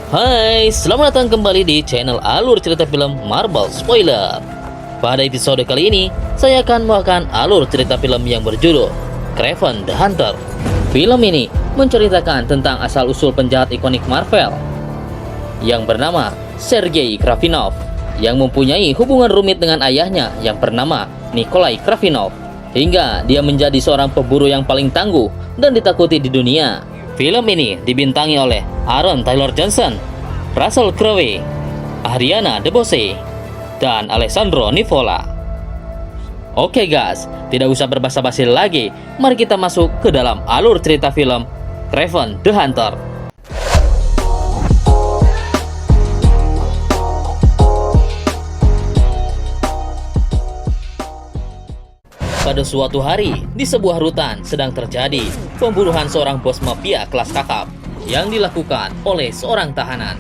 Hai, selamat datang kembali di channel alur cerita film Marvel Spoiler. Pada episode kali ini, saya akan membawakan alur cerita film yang berjudul Kraven the Hunter. Film ini menceritakan tentang asal-usul penjahat ikonik Marvel yang bernama Sergei Kravinov, yang mempunyai hubungan rumit dengan ayahnya yang bernama Nikolai Kravinov, hingga dia menjadi seorang pemburu yang paling tangguh dan ditakuti di dunia. Film ini dibintangi oleh Aaron Taylor Johnson, Russell Crowe, Ariana DeBose, dan Alessandro Nivola. Oke guys, tidak usah berbasa-basi lagi, mari kita masuk ke dalam alur cerita film Kraven the Hunter. Pada suatu hari, di sebuah rutan sedang terjadi pembunuhan seorang bos mafia kelas kakap yang dilakukan oleh seorang tahanan.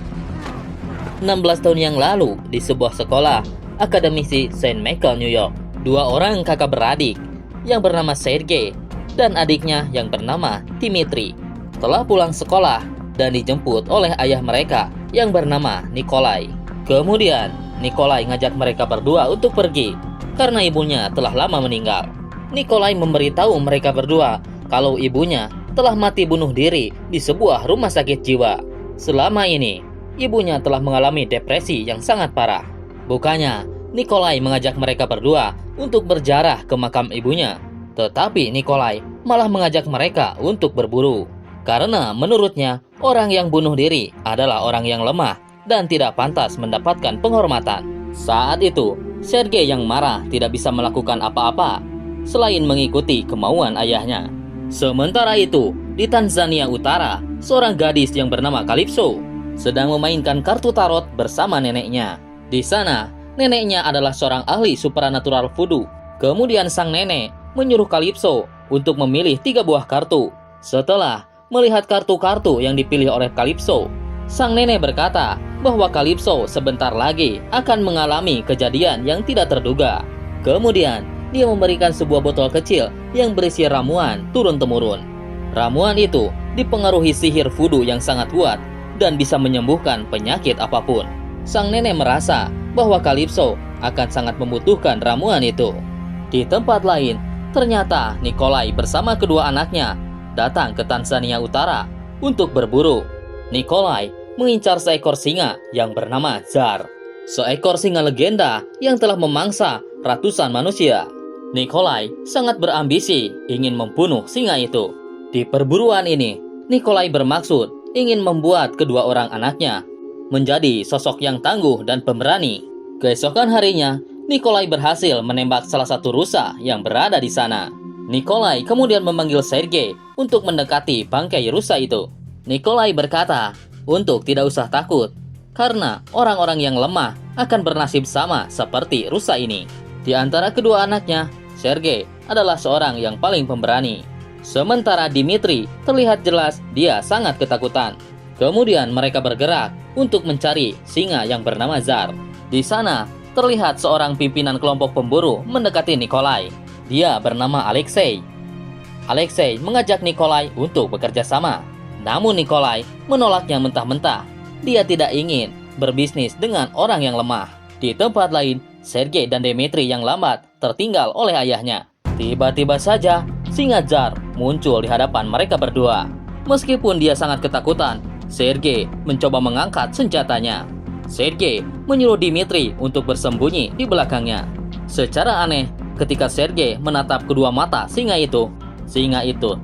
16 tahun yang lalu, di sebuah sekolah akademisi Saint Michael, New York, dua orang kakak beradik yang bernama Sergei dan adiknya yang bernama Dimitri telah pulang sekolah dan dijemput oleh ayah mereka yang bernama Nikolai. Kemudian, Nikolai ngajak mereka berdua untuk pergi karena ibunya telah lama meninggal. Nikolai memberitahu mereka berdua kalau ibunya telah mati bunuh diri di sebuah rumah sakit jiwa. Selama ini, ibunya telah mengalami depresi yang sangat parah. Bukannya, Nikolai mengajak mereka berdua untuk berziarah ke makam ibunya. Tetapi Nikolai malah mengajak mereka untuk berburu. Karena menurutnya, orang yang bunuh diri adalah orang yang lemah dan tidak pantas mendapatkan penghormatan. Saat itu, Sergei yang marah tidak bisa melakukan apa-apa selain mengikuti kemauan ayahnya. Sementara itu, di Tanzania Utara, seorang gadis yang bernama Calypso sedang memainkan kartu tarot bersama neneknya. Di sana, neneknya adalah seorang ahli supernatural voodoo. Kemudian sang nenek menyuruh Calypso untuk memilih 3 buah kartu. Setelah melihat kartu-kartu yang dipilih oleh Calypso, sang nenek berkata bahwa Calypso sebentar lagi akan mengalami kejadian yang tidak terduga. Kemudian, dia memberikan sebuah botol kecil yang berisi ramuan turun-temurun. Ramuan itu dipengaruhi sihir voodoo yang sangat kuat dan bisa menyembuhkan penyakit apapun. Sang nenek merasa bahwa Calypso akan sangat membutuhkan ramuan itu. Di tempat lain, ternyata Nikolai bersama kedua anaknya datang ke Tanzania Utara untuk berburu. Nikolai mengincar seekor singa yang bernama Zar, seekor singa legenda yang telah memangsa ratusan manusia. Nikolai sangat berambisi ingin membunuh singa itu. Di perburuan ini, Nikolai bermaksud ingin membuat kedua orang anaknya menjadi sosok yang tangguh dan pemberani. Keesokan harinya, Nikolai berhasil menembak salah satu rusa yang berada di sana. Nikolai kemudian memanggil Sergei untuk mendekati bangkai rusa itu. Nikolai berkata untuk tidak usah takut, karena orang-orang yang lemah akan bernasib sama seperti rusa ini. Di antara kedua anaknya, Sergei adalah seorang yang paling pemberani. Sementara Dimitri terlihat jelas dia sangat ketakutan. Kemudian mereka bergerak untuk mencari singa yang bernama Zar. Di sana terlihat seorang pimpinan kelompok pemburu mendekati Nikolai. Dia bernama Alexei. Alexei mengajak Nikolai untuk bekerja sama. Namun Nikolai menolaknya mentah-mentah. Dia tidak ingin berbisnis dengan orang yang lemah. Di tempat lain, Sergei dan Dimitri yang lambat tertinggal oleh ayahnya. Tiba-tiba saja, singa Zar muncul di hadapan mereka berdua. Meskipun dia sangat ketakutan, Sergei mencoba mengangkat senjatanya. Sergei menyuruh Dimitri untuk bersembunyi di belakangnya. Secara aneh, ketika Sergei menatap kedua mata singa itu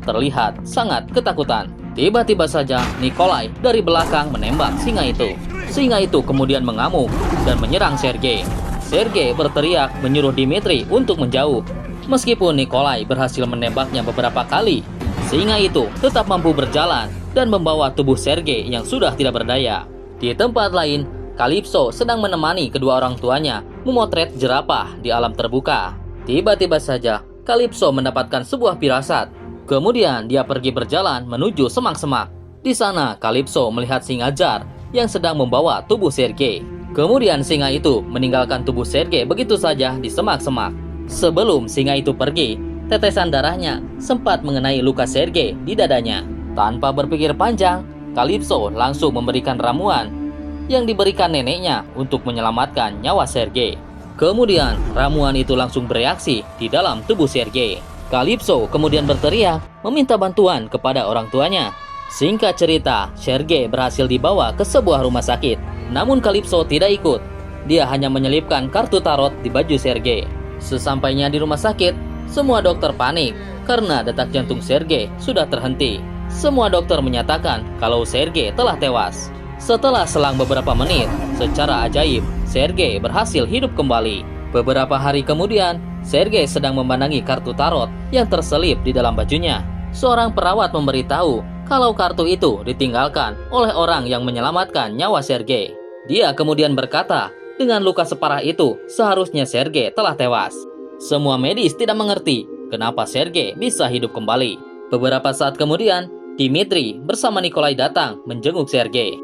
terlihat sangat ketakutan. Tiba-tiba saja Nikolai dari belakang menembak singa itu. Singa itu kemudian mengamuk dan menyerang Sergei. Sergei berteriak menyuruh Dimitri untuk menjauh. Meskipun Nikolai berhasil menembaknya beberapa kali, singa itu tetap mampu berjalan dan membawa tubuh Sergei yang sudah tidak berdaya. Di tempat lain, Calypso sedang menemani kedua orang tuanya memotret jerapah di alam terbuka. Tiba-tiba saja, Calypso mendapatkan sebuah firasat. Kemudian dia pergi berjalan menuju semak-semak. Di sana, Calypso melihat singa Zar yang sedang membawa tubuh Sergei. Kemudian singa itu meninggalkan tubuh Sergei begitu saja di semak-semak. Sebelum singa itu pergi, tetesan darahnya sempat mengenai luka Sergei di dadanya. Tanpa berpikir panjang, Calypso langsung memberikan ramuan yang diberikan neneknya untuk menyelamatkan nyawa Sergei. Kemudian, ramuan itu langsung bereaksi di dalam tubuh Sergei. Calypso kemudian berteriak meminta bantuan kepada orang tuanya. Singkat cerita, Sergei berhasil dibawa ke sebuah rumah sakit. Namun Calypso tidak ikut. Dia hanya menyelipkan kartu tarot di baju Sergei. Sesampainya di rumah sakit, semua dokter panik karena detak jantung Sergei sudah terhenti. Semua dokter menyatakan kalau Sergei telah tewas. Setelah selang beberapa menit, secara ajaib, Sergei berhasil hidup kembali. Beberapa hari kemudian, Sergei sedang memandangi kartu tarot yang terselip di dalam bajunya. Seorang perawat memberitahu kalau kartu itu ditinggalkan oleh orang yang menyelamatkan nyawa Sergei. Dia kemudian berkata, dengan luka separah itu, seharusnya Sergei telah tewas. Semua medis tidak mengerti kenapa Sergei bisa hidup kembali. Beberapa saat kemudian, Dmitri bersama Nikolai datang menjenguk Sergei.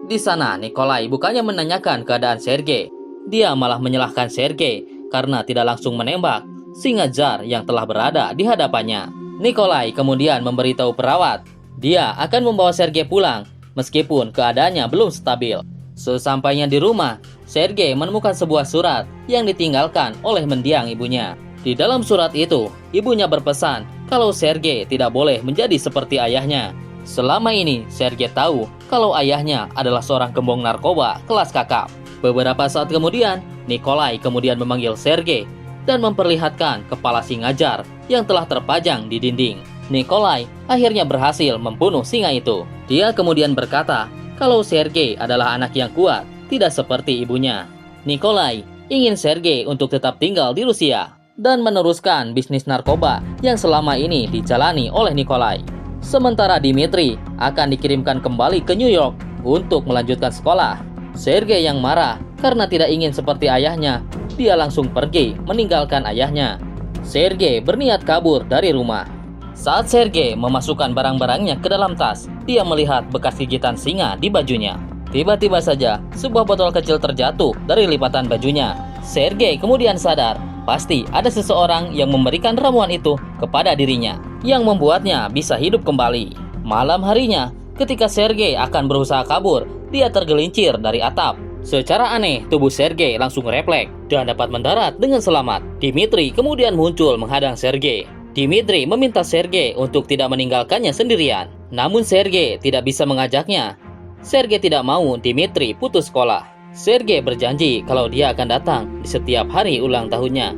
Di sana, Nikolai bukannya menanyakan keadaan Sergei. Dia malah menyalahkan Sergei karena tidak langsung menembak singa jar yang telah berada di hadapannya. Nikolai kemudian memberitahu perawat, dia akan membawa Sergei pulang meskipun keadaannya belum stabil. Sesampainya di rumah, Sergei menemukan sebuah surat yang ditinggalkan oleh mendiang ibunya. Di dalam surat itu, ibunya berpesan kalau Sergei tidak boleh menjadi seperti ayahnya. Selama ini, Sergei tahu kalau ayahnya adalah seorang gembong narkoba kelas kakap. Beberapa saat kemudian, Nikolai kemudian memanggil Sergei dan memperlihatkan kepala singa jar yang telah terpajang di dinding. Nikolai akhirnya berhasil membunuh singa itu. Dia kemudian berkata kalau Sergei adalah anak yang kuat, tidak seperti ibunya. Nikolai ingin Sergei untuk tetap tinggal di Rusia dan meneruskan bisnis narkoba yang selama ini dijalani oleh Nikolai. Sementara Dmitri akan dikirimkan kembali ke New York untuk melanjutkan sekolah. Sergei yang marah karena tidak ingin seperti ayahnya, dia langsung pergi meninggalkan ayahnya. Sergei berniat kabur dari rumah. Saat Sergei memasukkan barang-barangnya ke dalam tas, dia melihat bekas gigitan singa di bajunya. Tiba-tiba saja, sebuah botol kecil terjatuh dari lipatan bajunya. Sergei kemudian sadar, pasti ada seseorang yang memberikan ramuan itu kepada dirinya, yang membuatnya bisa hidup kembali. Malam harinya, ketika Sergei akan berusaha kabur, dia tergelincir dari atap. Secara aneh, tubuh Sergei langsung refleks dan dapat mendarat dengan selamat. Dmitri kemudian muncul menghadang Sergei. Dmitri meminta Sergei untuk tidak meninggalkannya sendirian. Namun Sergei tidak bisa mengajaknya. Sergei tidak mau Dmitri putus sekolah. Sergei berjanji kalau dia akan datang di setiap hari ulang tahunnya.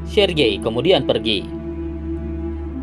Sergei kemudian pergi.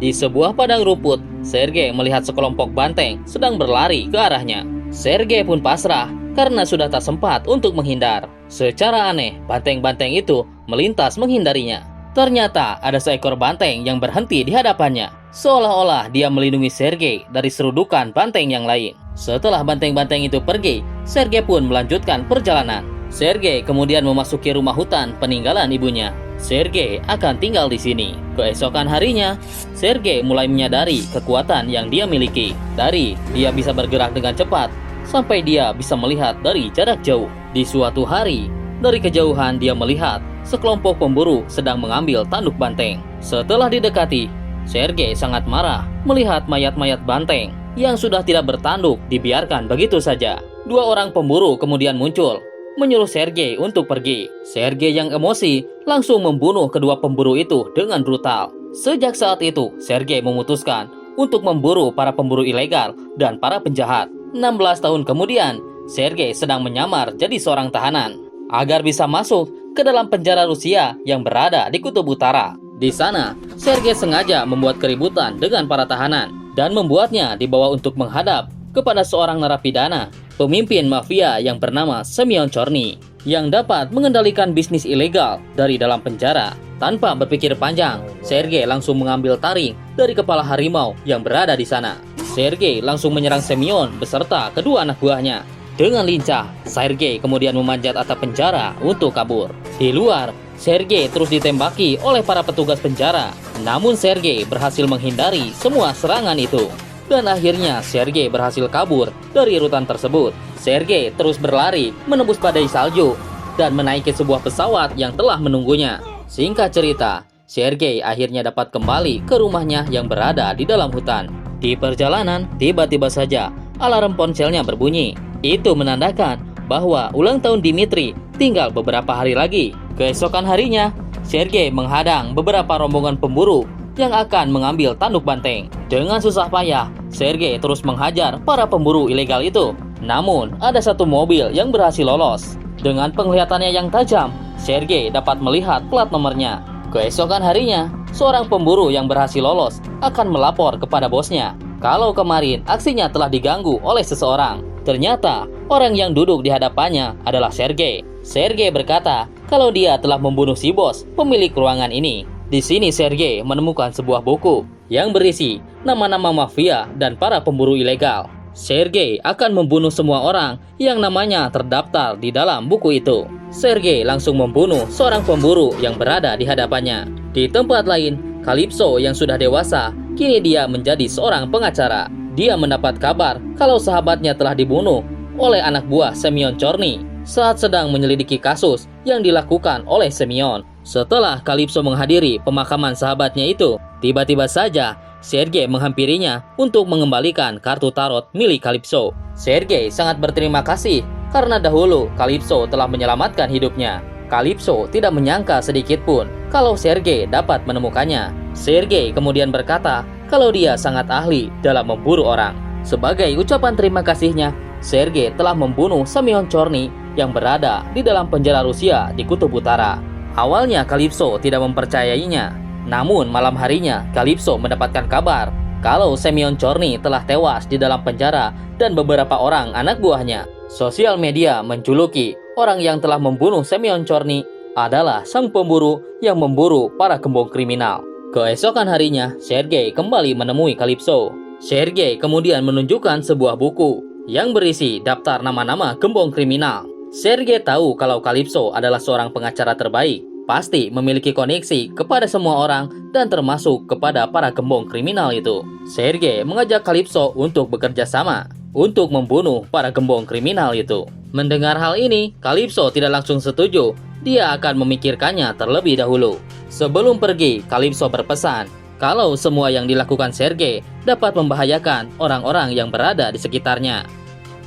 Di sebuah padang rumput, Sergei melihat sekelompok banteng sedang berlari ke arahnya. Sergei pun pasrah karena sudah tak sempat untuk menghindar. Secara aneh, banteng-banteng itu melintas menghindarinya. Ternyata ada seekor banteng yang berhenti di hadapannya, seolah-olah dia melindungi Sergei dari serudukan banteng yang lain. Setelah banteng-banteng itu pergi, Sergei pun melanjutkan perjalanan. Sergei kemudian memasuki rumah hutan peninggalan ibunya. Sergei akan tinggal di sini. Keesokan harinya, Sergei mulai menyadari kekuatan yang dia miliki. Dari dia bisa bergerak dengan cepat, sampai dia bisa melihat dari jarak jauh. Di suatu hari, dari kejauhan dia melihat sekelompok pemburu sedang mengambil tanduk banteng. Setelah didekati, Sergei sangat marah melihat mayat-mayat banteng yang sudah tidak bertanduk dibiarkan begitu saja. Dua orang pemburu kemudian muncul, menyuruh Sergei untuk pergi. Sergei yang emosi langsung membunuh kedua pemburu itu dengan brutal. Sejak saat itu, Sergei memutuskan untuk memburu para pemburu ilegal dan para penjahat. 16 tahun kemudian, Sergei sedang menyamar jadi seorang tahanan agar bisa masuk ke dalam penjara Rusia yang berada di Kutub Utara. Di sana, Sergei sengaja membuat keributan dengan para tahanan dan membuatnya dibawa untuk menghadap kepada seorang narapidana, pemimpin mafia yang bernama Semyon Chorny, yang dapat mengendalikan bisnis ilegal dari dalam penjara. Tanpa berpikir panjang, Sergei langsung mengambil taring dari kepala harimau yang berada di sana. Sergei langsung menyerang Semyon beserta kedua anak buahnya. Dengan lincah, Sergei kemudian memanjat atap penjara untuk kabur. Di luar, Sergei terus ditembaki oleh para petugas penjara. Namun Sergei berhasil menghindari semua serangan itu. Dan akhirnya Sergei berhasil kabur dari rutan tersebut. Sergei terus berlari menembus badai salju dan menaiki sebuah pesawat yang telah menunggunya. Singkat cerita, Sergei akhirnya dapat kembali ke rumahnya yang berada di dalam hutan. Di perjalanan, tiba-tiba saja alarm ponselnya berbunyi. Itu menandakan bahwa ulang tahun Dimitri tinggal beberapa hari lagi. Keesokan harinya, Sergei menghadang beberapa rombongan pemburu yang akan mengambil tanduk banteng. Dengan susah payah, Sergei terus menghajar para pemburu ilegal itu. Namun, ada satu mobil yang berhasil lolos. Dengan penglihatannya yang tajam, Sergei dapat melihat plat nomornya. Keesokan harinya, seorang pemburu yang berhasil lolos akan melapor kepada bosnya kalau kemarin aksinya telah diganggu oleh seseorang. Ternyata, orang yang duduk di hadapannya adalah Sergei. Sergei berkata kalau dia telah membunuh si bos, pemilik ruangan ini. Di sini Sergei menemukan sebuah buku yang berisi nama-nama mafia dan para pemburu ilegal. Sergei akan membunuh semua orang yang namanya terdaftar di dalam buku itu. Sergei langsung membunuh seorang pemburu yang berada di hadapannya. Di tempat lain, Calypso yang sudah dewasa, kini dia menjadi seorang pengacara. Dia mendapat kabar kalau sahabatnya telah dibunuh oleh anak buah Semyon Chorny saat sedang menyelidiki kasus yang dilakukan oleh Semyon. Setelah Calypso menghadiri pemakaman sahabatnya itu, tiba-tiba saja Sergei menghampirinya untuk mengembalikan kartu tarot milik Calypso. Sergei sangat berterima kasih karena dahulu Calypso telah menyelamatkan hidupnya. Calypso tidak menyangka sedikit pun kalau Sergei dapat menemukannya. Sergei kemudian berkata kalau dia sangat ahli dalam memburu orang. Sebagai ucapan terima kasihnya, Sergei telah membunuh Semyon Chorny yang berada di dalam penjara Rusia di Kutub Utara. Awalnya Calypso tidak mempercayainya. Namun malam harinya Calypso mendapatkan kabar kalau Semyon Chorny telah tewas di dalam penjara dan beberapa orang anak buahnya. Sosial media menjuluki orang yang telah membunuh Semyon Chorny adalah sang pemburu yang memburu para gembong kriminal. Keesokan harinya, Sergei kembali menemui Calypso. Sergei kemudian menunjukkan sebuah buku yang berisi daftar nama-nama gembong kriminal. Sergei tahu kalau Calypso adalah seorang pengacara terbaik, pasti memiliki koneksi kepada semua orang dan termasuk kepada para gembong kriminal itu. Sergei mengajak Calypso untuk bekerja sama untuk membunuh para gembong kriminal itu. Mendengar hal ini, Calypso tidak langsung setuju. Dia akan memikirkannya terlebih dahulu. Sebelum pergi, Calypso berpesan kalau semua yang dilakukan Sergei dapat membahayakan orang-orang yang berada di sekitarnya.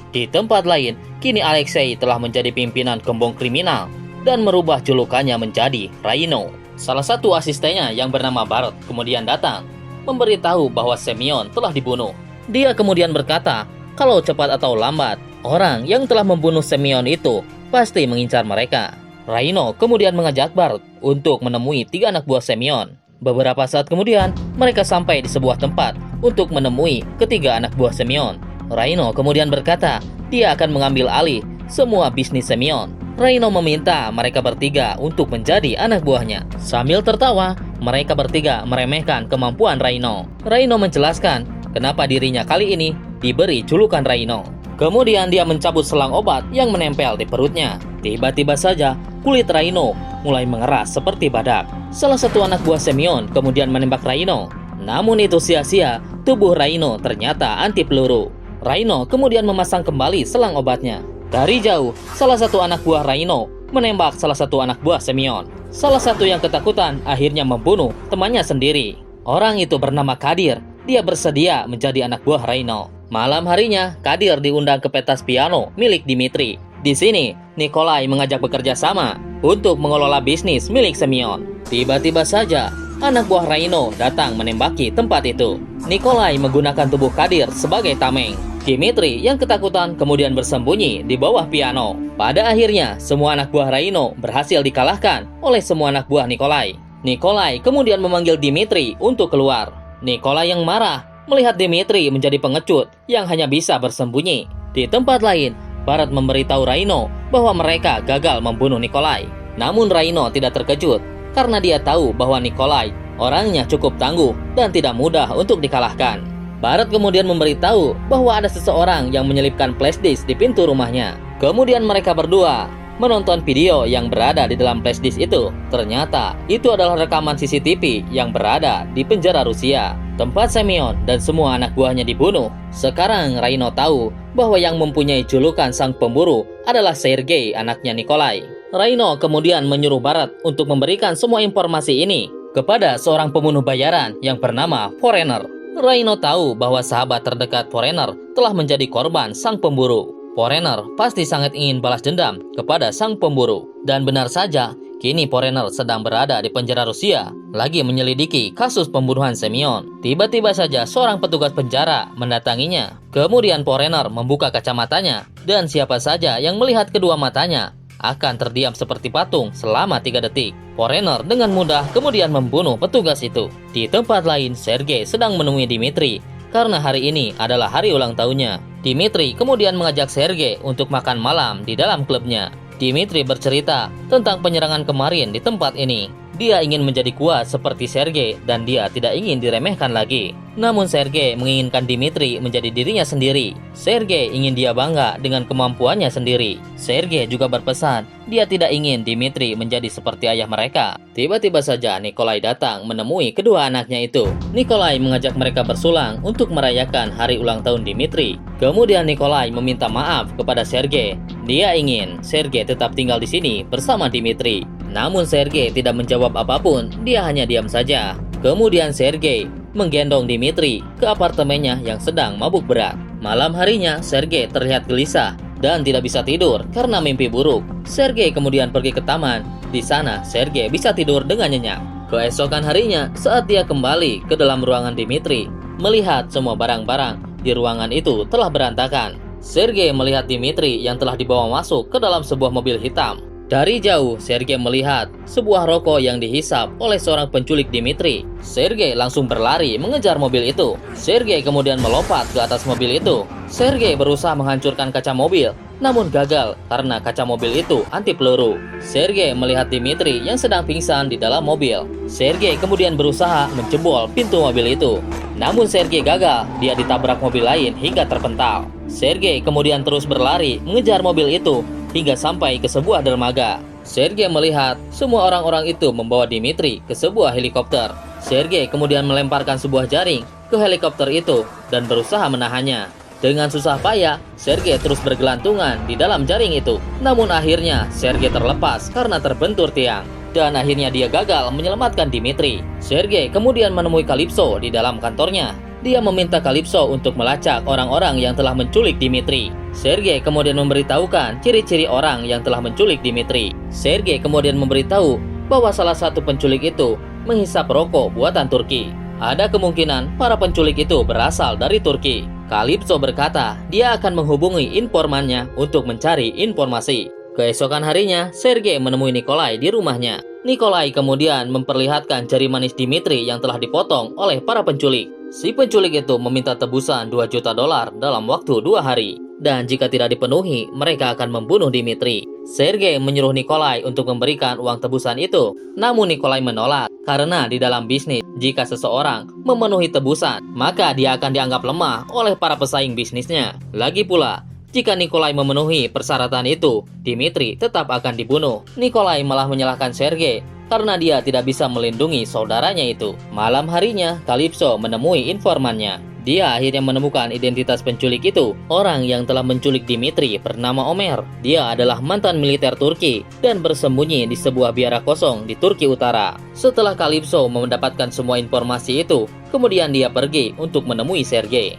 Di tempat lain, kini Alexei telah menjadi pimpinan gembong kriminal dan merubah julukannya menjadi Raino. Salah satu asistennya yang bernama Bart kemudian datang, memberitahu bahwa Semyon telah dibunuh. Dia kemudian berkata kalau cepat atau lambat, orang yang telah membunuh Semyon itu pasti mengincar mereka. Raino kemudian mengajak Bart untuk menemui 3 anak buah Semyon. Beberapa saat kemudian, mereka sampai di sebuah tempat untuk menemui ketiga anak buah Semyon. Raino kemudian berkata dia akan mengambil alih semua bisnis Semyon. Raino meminta mereka bertiga untuk menjadi anak buahnya. Sambil tertawa, mereka bertiga meremehkan kemampuan Raino. Raino menjelaskan kenapa dirinya kali ini diberi julukan Raino. Kemudian dia mencabut selang obat yang menempel di perutnya. Tiba-tiba saja kulit Raino mulai mengeras seperti badak. Salah satu anak buah Semyon kemudian menembak Raino. Namun itu sia-sia, tubuh Raino ternyata anti peluru. Raino kemudian memasang kembali selang obatnya. Dari jauh, salah satu anak buah Raino menembak salah satu anak buah Semyon. Salah satu yang ketakutan akhirnya membunuh temannya sendiri. Orang itu bernama Kadir. Dia bersedia menjadi anak buah Raino. Malam harinya, Kadir diundang ke pentas piano milik Dimitri. Di sini, Nikolai mengajak bekerja sama untuk mengelola bisnis milik Semyon. Tiba-tiba saja, anak buah Raino datang menembaki tempat itu. Nikolai menggunakan tubuh Kadir sebagai tameng. Dimitri yang ketakutan kemudian bersembunyi di bawah piano. Pada akhirnya, semua anak buah Raino berhasil dikalahkan oleh semua anak buah Nikolai. Nikolai kemudian memanggil Dimitri untuk keluar. Nikolai yang marah melihat Dimitri menjadi pengecut yang hanya bisa bersembunyi. Di tempat lain, Barat memberitahu Raino bahwa mereka gagal membunuh Nikolai. Namun Raino tidak terkejut karena dia tahu bahwa Nikolai orangnya cukup tangguh dan tidak mudah untuk dikalahkan. Barat kemudian memberitahu bahwa ada seseorang yang menyelipkan flashdisk di pintu rumahnya. Kemudian mereka berdua menonton video yang berada di dalam flashdisk itu. Ternyata itu adalah rekaman CCTV yang berada di penjara Rusia, tempat Semyon dan semua anak buahnya dibunuh. Sekarang Raino tahu bahwa yang mempunyai julukan sang pemburu adalah Sergei, anaknya Nikolai. Raino kemudian menyuruh Barat untuk memberikan semua informasi ini kepada seorang pembunuh bayaran yang bernama Foreigner. Raino tahu bahwa sahabat terdekat Foreigner telah menjadi korban sang pemburu. Foreigner pasti sangat ingin balas dendam kepada sang pemburu. Dan benar saja, kini Foreigner sedang berada di penjara Rusia, lagi menyelidiki kasus pembunuhan Semyon. Tiba-tiba saja seorang petugas penjara mendatanginya. Kemudian Foreigner membuka kacamatanya, dan siapa saja yang melihat kedua matanya akan terdiam seperti patung selama 3 detik. Foreigner dengan mudah kemudian membunuh petugas itu. Di tempat lain, Sergei sedang menemui Dimitri karena hari ini adalah hari ulang tahunnya. Dimitri kemudian mengajak Sergei untuk makan malam di dalam klubnya. Dimitri bercerita tentang penyerangan kemarin di tempat ini. Dia ingin menjadi kuat seperti Sergei dan dia tidak ingin diremehkan lagi. Namun Sergei menginginkan Dimitri menjadi dirinya sendiri. Sergei ingin dia bangga dengan kemampuannya sendiri. Sergei juga berpesan, dia tidak ingin Dimitri menjadi seperti ayah mereka. Tiba-tiba saja Nikolai datang menemui kedua anaknya itu. Nikolai mengajak mereka bersulang untuk merayakan hari ulang tahun Dimitri. Kemudian Nikolai meminta maaf kepada Sergei. Dia ingin Sergei tetap tinggal di sini bersama Dimitri. Namun Sergei tidak menjawab apapun, dia hanya diam saja. Kemudian Sergei menggendong Dimitri ke apartemennya yang sedang mabuk berat. Malam harinya Sergei terlihat gelisah dan tidak bisa tidur karena mimpi buruk. Sergei kemudian pergi ke taman. Di sana Sergei bisa tidur dengan nyenyak. Keesokan harinya saat dia kembali ke dalam ruangan Dimitri, melihat semua barang-barang di ruangan itu telah berantakan. Sergei melihat Dimitri yang telah dibawa masuk ke dalam sebuah mobil hitam. Dari jauh, Sergei melihat sebuah rokok yang dihisap oleh seorang penculik Dimitri. Sergei langsung berlari mengejar mobil itu. Sergei kemudian melompat ke atas mobil itu. Sergei berusaha menghancurkan kaca mobil, namun gagal karena kaca mobil itu anti peluru. Sergei melihat Dimitri yang sedang pingsan di dalam mobil. Sergei kemudian berusaha menjebol pintu mobil itu. Namun Sergei gagal, dia ditabrak mobil lain hingga terpental. Sergei kemudian terus berlari mengejar mobil itu hingga sampai ke sebuah dermaga. Sergei melihat semua orang-orang itu membawa Dimitri ke sebuah helikopter. Sergei kemudian melemparkan sebuah jaring ke helikopter itu dan berusaha menahannya. Dengan susah payah, Sergei terus bergelantungan di dalam jaring itu. Namun akhirnya Sergei terlepas karena terbentur tiang. Dan akhirnya dia gagal menyelamatkan Dimitri. Sergei kemudian menemui Calypso di dalam kantornya. Dia meminta Calypso untuk melacak orang-orang yang telah menculik Dimitri. Sergei kemudian memberitahukan ciri-ciri orang yang telah menculik Dimitri. Sergei kemudian memberitahu bahwa salah satu penculik itu menghisap rokok buatan Turki. Ada kemungkinan para penculik itu berasal dari Turki. Calypso berkata dia akan menghubungi informannya untuk mencari informasi. Keesokan harinya, Sergei menemui Nikolai di rumahnya. Nikolai kemudian memperlihatkan jari manis Dimitri yang telah dipotong oleh para penculik. Si penculik itu meminta tebusan $2 juta dalam waktu 2 hari. Dan jika tidak dipenuhi, mereka akan membunuh Dimitri. Sergei menyuruh Nikolai untuk memberikan uang tebusan itu. Namun Nikolai menolak, karena di dalam bisnis, jika seseorang memenuhi tebusan, maka dia akan dianggap lemah oleh para pesaing bisnisnya. Lagi pula, jika Nikolai memenuhi persyaratan itu, Dimitri tetap akan dibunuh. Nikolai malah menyalahkan Sergei karena dia tidak bisa melindungi saudaranya itu. Malam harinya, Calypso menemui informannya. Dia akhirnya menemukan identitas penculik itu. Orang yang telah menculik Dimitri bernama Omer. Dia adalah mantan militer Turki dan bersembunyi di sebuah biara kosong di Turki Utara. Setelah Calypso mendapatkan semua informasi itu, kemudian dia pergi untuk menemui Sergei.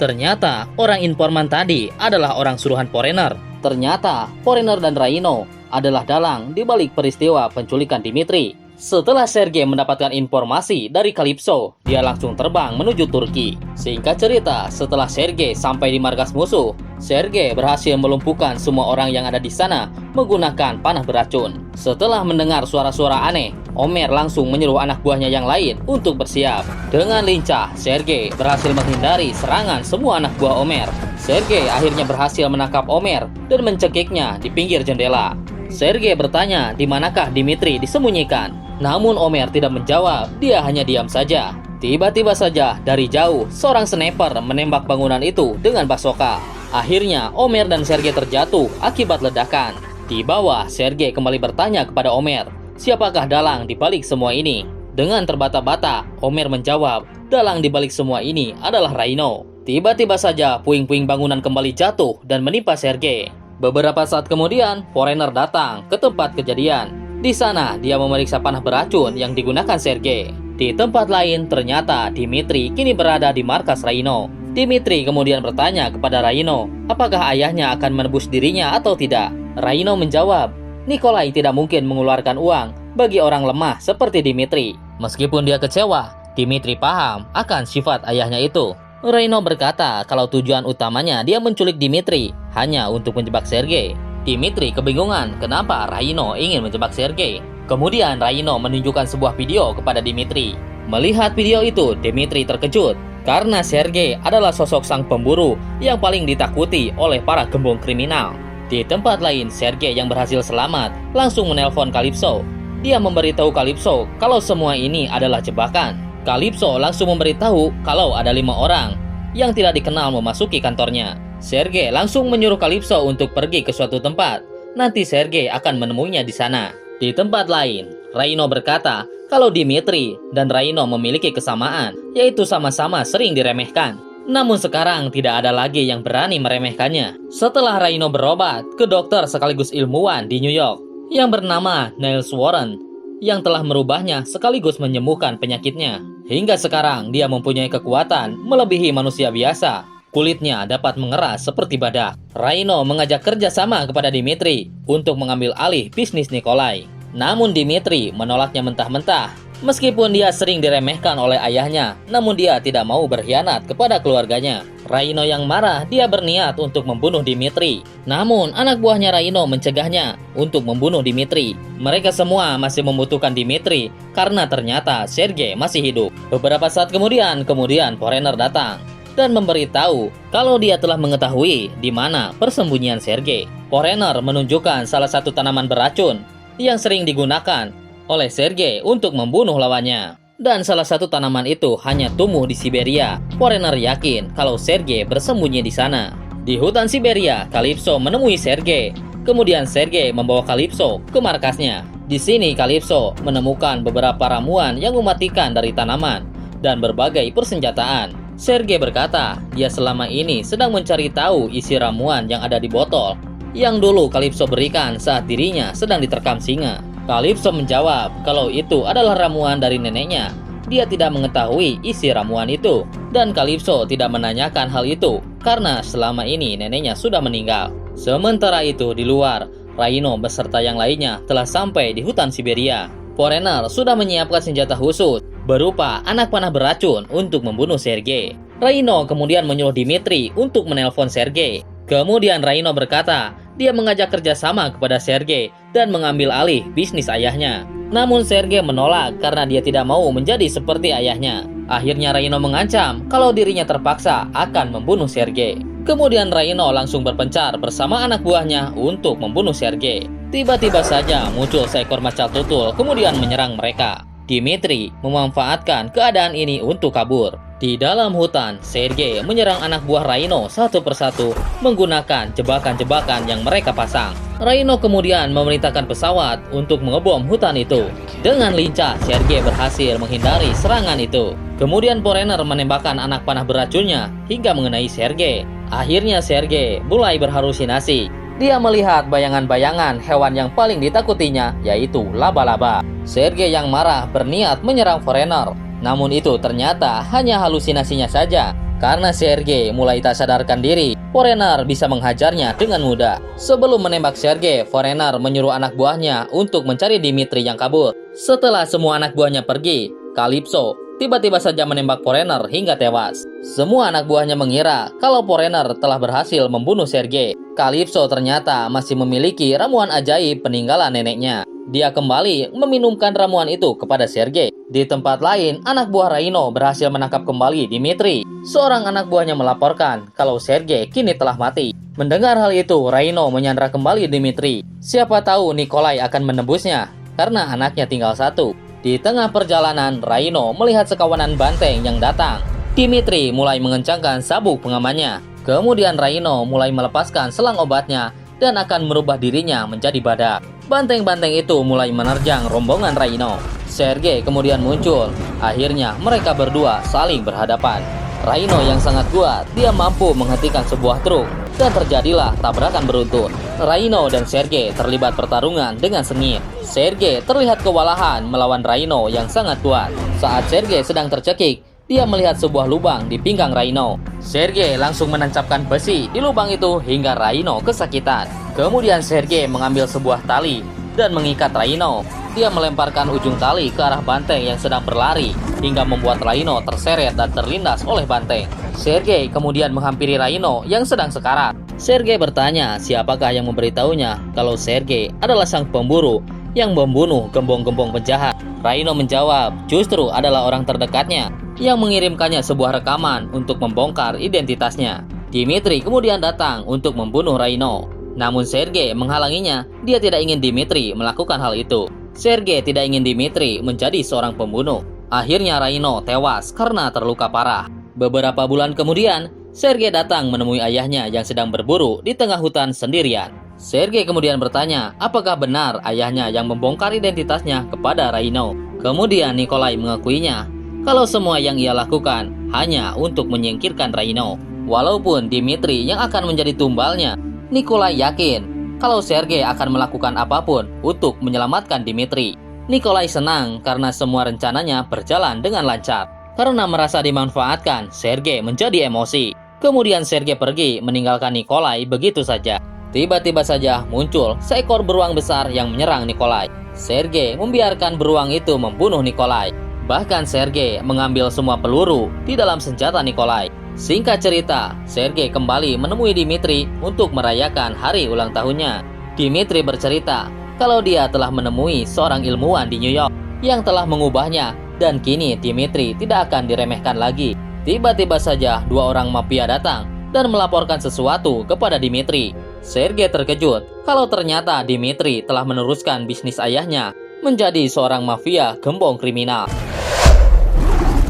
Ternyata orang informan tadi adalah orang suruhan Foreigner. Ternyata Foreigner dan Raino adalah dalang di balik peristiwa penculikan Dimitri. Setelah Sergei mendapatkan informasi dari Calypso, dia langsung terbang menuju Turki. Singkat cerita, setelah Sergei sampai di markas musuh, Sergei berhasil melumpuhkan semua orang yang ada di sana menggunakan panah beracun. Setelah mendengar suara-suara aneh, Omer langsung menyuruh anak buahnya yang lain untuk bersiap. Dengan lincah, Sergei berhasil menghindari serangan semua anak buah Omer. Sergei akhirnya berhasil menangkap Omer dan mencekiknya di pinggir jendela. Sergei bertanya di manakah Dimitri disembunyikan. Namun Omer tidak menjawab, dia hanya diam saja. Tiba-tiba saja dari jauh, seorang sniper menembak bangunan itu dengan basoka. Akhirnya Omer dan Sergei terjatuh akibat ledakan. Di bawah, Sergei kembali bertanya kepada Omer, siapakah dalang di balik semua ini? Dengan terbata-bata, Omer menjawab, dalang di balik semua ini adalah Raino. Tiba-tiba saja puing-puing bangunan kembali jatuh dan menimpa Sergei. Beberapa saat kemudian, Foreigner datang ke tempat kejadian. Di sana, dia memeriksa panah beracun yang digunakan Sergei. Di tempat lain, ternyata Dimitri kini berada di markas Raino. Dimitri kemudian bertanya kepada Raino, apakah ayahnya akan menebus dirinya atau tidak. Raino menjawab, Nikolai tidak mungkin mengeluarkan uang bagi orang lemah seperti Dimitri. Meskipun dia kecewa, Dimitri paham akan sifat ayahnya itu. Raino berkata kalau tujuan utamanya dia menculik Dimitri hanya untuk menjebak Sergei. Dimitri kebingungan kenapa Raino ingin menjebak Sergei. Kemudian Raino menunjukkan sebuah video kepada Dimitri. Melihat video itu, Dimitri terkejut karena Sergei adalah sosok sang pemburu yang paling ditakuti oleh para gembong kriminal. Di tempat lain, Sergei yang berhasil selamat langsung menelpon Calypso. Dia memberitahu Calypso kalau semua ini adalah jebakan. Calypso langsung memberitahu kalau ada 5 orang yang tidak dikenal memasuki kantornya. Sergei langsung menyuruh Calypso untuk pergi ke suatu tempat. Nanti Sergei akan menemuinya di sana. Di tempat lain, Raino berkata kalau Dimitri dan Raino memiliki kesamaan, yaitu sama-sama sering diremehkan. Namun sekarang tidak ada lagi yang berani meremehkannya. Setelah Raino berobat ke dokter sekaligus ilmuwan di New York yang bernama Niles Warren, yang telah merubahnya sekaligus menyembuhkan penyakitnya. Hingga sekarang dia mempunyai kekuatan melebihi manusia biasa. Kulitnya dapat mengeras seperti badak. Raino mengajak kerjasama kepada Dimitri untuk mengambil alih bisnis Nikolai. Namun Dimitri menolaknya mentah-mentah. Meskipun dia sering diremehkan oleh ayahnya, namun dia tidak mau berkhianat kepada keluarganya. Raino yang marah, dia berniat untuk membunuh Dimitri. Namun anak buahnya Raino mencegahnya untuk membunuh Dimitri. Mereka semua masih membutuhkan Dimitri karena ternyata Sergei masih hidup. Beberapa saat kemudian Foreigner datang dan memberitahu kalau dia telah mengetahui di mana persembunyian Sergei. Foreigner menunjukkan salah satu tanaman beracun yang sering digunakan oleh Sergei untuk membunuh lawannya. Dan salah satu tanaman itu hanya tumbuh di Siberia. Foreigner yakin kalau Sergei bersembunyi di sana. Di hutan Siberia, Calypso menemui Sergei. Kemudian Sergei membawa Calypso ke markasnya. Di sini Calypso menemukan beberapa ramuan yang mematikan dari tanaman dan berbagai persenjataan. Sergei berkata, dia selama ini sedang mencari tahu isi ramuan yang ada di botol yang dulu Calypso berikan saat dirinya sedang diterkam singa. Calypso menjawab kalau itu adalah ramuan dari neneknya. Dia tidak mengetahui isi ramuan itu. Dan Calypso tidak menanyakan hal itu karena selama ini neneknya sudah meninggal. Sementara itu di luar, Raino beserta yang lainnya telah sampai di hutan Siberia. Foreigner sudah menyiapkan senjata khusus berupa anak panah beracun untuk membunuh Sergei. Raino kemudian menyuruh Dimitri untuk menelpon Sergei. Kemudian Raino berkata dia mengajak kerjasama kepada Sergei dan mengambil alih bisnis ayahnya. Namun Sergei menolak karena dia tidak mau menjadi seperti ayahnya. Akhirnya Raino mengancam kalau dirinya terpaksa akan membunuh Sergei. Kemudian Raino langsung berpencar bersama anak buahnya untuk membunuh Sergei. Tiba-tiba saja muncul seekor macal tutul kemudian menyerang mereka. Dimitri memanfaatkan keadaan ini untuk kabur. Di dalam hutan, Sergei menyerang anak buah Raino satu persatu menggunakan jebakan-jebakan yang mereka pasang. Raino kemudian memerintahkan pesawat untuk mengebom hutan itu. Dengan lincah, Sergei berhasil menghindari serangan itu. Kemudian Foreigner menembakkan anak panah beracunnya hingga mengenai Sergei. Akhirnya Sergei mulai berhalusinasi. Dia melihat bayangan-bayangan hewan yang paling ditakutinya, yaitu laba-laba. Sergei yang marah berniat menyerang Foreigner. Namun itu ternyata hanya halusinasinya saja. Karena Sergei mulai tak sadarkan diri, Foreigner bisa menghajarnya dengan mudah. Sebelum menembak Sergei, Foreigner menyuruh anak buahnya untuk mencari Dimitri yang kabur. Setelah semua anak buahnya pergi, Calypso tiba-tiba saja menembak Foreigner hingga tewas. Semua anak buahnya mengira kalau Foreigner telah berhasil membunuh Sergei. Calypso ternyata masih memiliki ramuan ajaib peninggalan neneknya. Dia kembali meminumkan ramuan itu kepada Sergei. Di tempat lain, anak buah Raino berhasil menangkap kembali Dimitri. Seorang anak buahnya melaporkan kalau Sergei kini telah mati. Mendengar hal itu, Raino menyandra kembali Dimitri. Siapa tahu Nikolai akan menebusnya karena anaknya tinggal satu. Di tengah perjalanan, Raino melihat sekawanan banteng yang datang. Dimitri mulai mengencangkan sabuk pengamannya. Kemudian Raino mulai melepaskan selang obatnya dan akan merubah dirinya menjadi badak. Banteng-banteng itu mulai menerjang rombongan Raino. Sergei kemudian muncul. Akhirnya mereka berdua saling berhadapan. Rhino yang sangat kuat, dia mampu menghentikan sebuah truk, dan terjadilah tabrakan beruntun. Rhino dan Sergei terlibat pertarungan dengan sengit. Sergei terlihat kewalahan melawan Rhino yang sangat kuat. Saat Sergei sedang tercekik, dia melihat sebuah lubang di pinggang Rhino. Sergei langsung menancapkan besi di lubang itu hingga Rhino kesakitan. Kemudian Sergei mengambil sebuah tali dan mengikat Rhino. Dia melemparkan ujung tali ke arah banteng yang sedang berlari hingga membuat Rhino terseret dan terlindas oleh banteng. Sergei kemudian menghampiri Rhino yang sedang sekarat. Sergei bertanya siapakah yang memberitahunya kalau Sergei adalah sang pemburu yang membunuh gembong-gembong penjahat. Rhino menjawab justru adalah orang terdekatnya yang mengirimkannya sebuah rekaman untuk membongkar identitasnya. Dimitri kemudian datang untuk membunuh Rhino. Namun Sergei menghalanginya. Dia tidak ingin Dimitri melakukan hal itu. Sergei tidak ingin Dimitri menjadi seorang pembunuh. Akhirnya Rhino tewas karena terluka parah. Beberapa bulan kemudian, Sergei datang menemui ayahnya yang sedang berburu di tengah hutan sendirian. Sergei kemudian bertanya apakah benar ayahnya yang membongkar identitasnya kepada Rhino. Kemudian Nikolai mengakuinya kalau semua yang ia lakukan hanya untuk menyingkirkan Rhino. Walaupun Dimitri yang akan menjadi tumbalnya, Nikolai yakin kalau Sergei akan melakukan apapun untuk menyelamatkan Dimitri. Nikolai senang karena semua rencananya berjalan dengan lancar. Karena merasa dimanfaatkan, Sergei menjadi emosi. Kemudian Sergei pergi meninggalkan Nikolai begitu saja. Tiba-tiba saja muncul seekor beruang besar yang menyerang Nikolai. Sergei membiarkan beruang itu membunuh Nikolai. Bahkan Sergei mengambil semua peluru di dalam senjata Nikolai. Singkat cerita, Sergei kembali menemui Dimitri untuk merayakan hari ulang tahunnya. Dimitri bercerita kalau dia telah menemui seorang ilmuwan di New York yang telah mengubahnya, dan kini Dimitri tidak akan diremehkan lagi. Tiba-tiba saja dua orang mafia datang dan melaporkan sesuatu kepada Dimitri. Sergei terkejut kalau ternyata Dimitri telah meneruskan bisnis ayahnya menjadi seorang mafia gembong kriminal.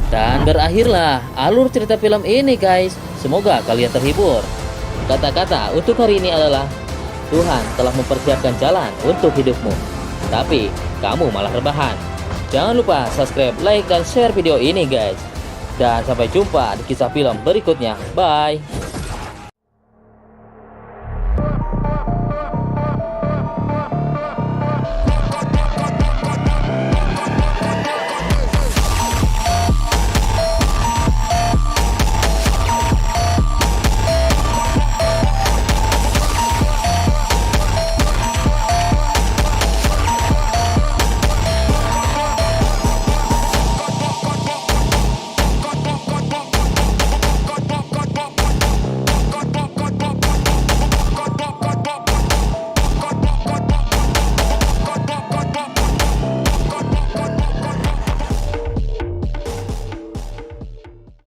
Dan berakhirlah alur cerita film ini guys. Semoga kalian terhibur. Kata-kata untuk hari ini adalah Tuhan telah mempersiapkan jalan untuk hidupmu, tapi kamu malah rebahan. Jangan lupa subscribe, like, dan share video ini guys. Dan sampai jumpa di kisah film berikutnya. Bye.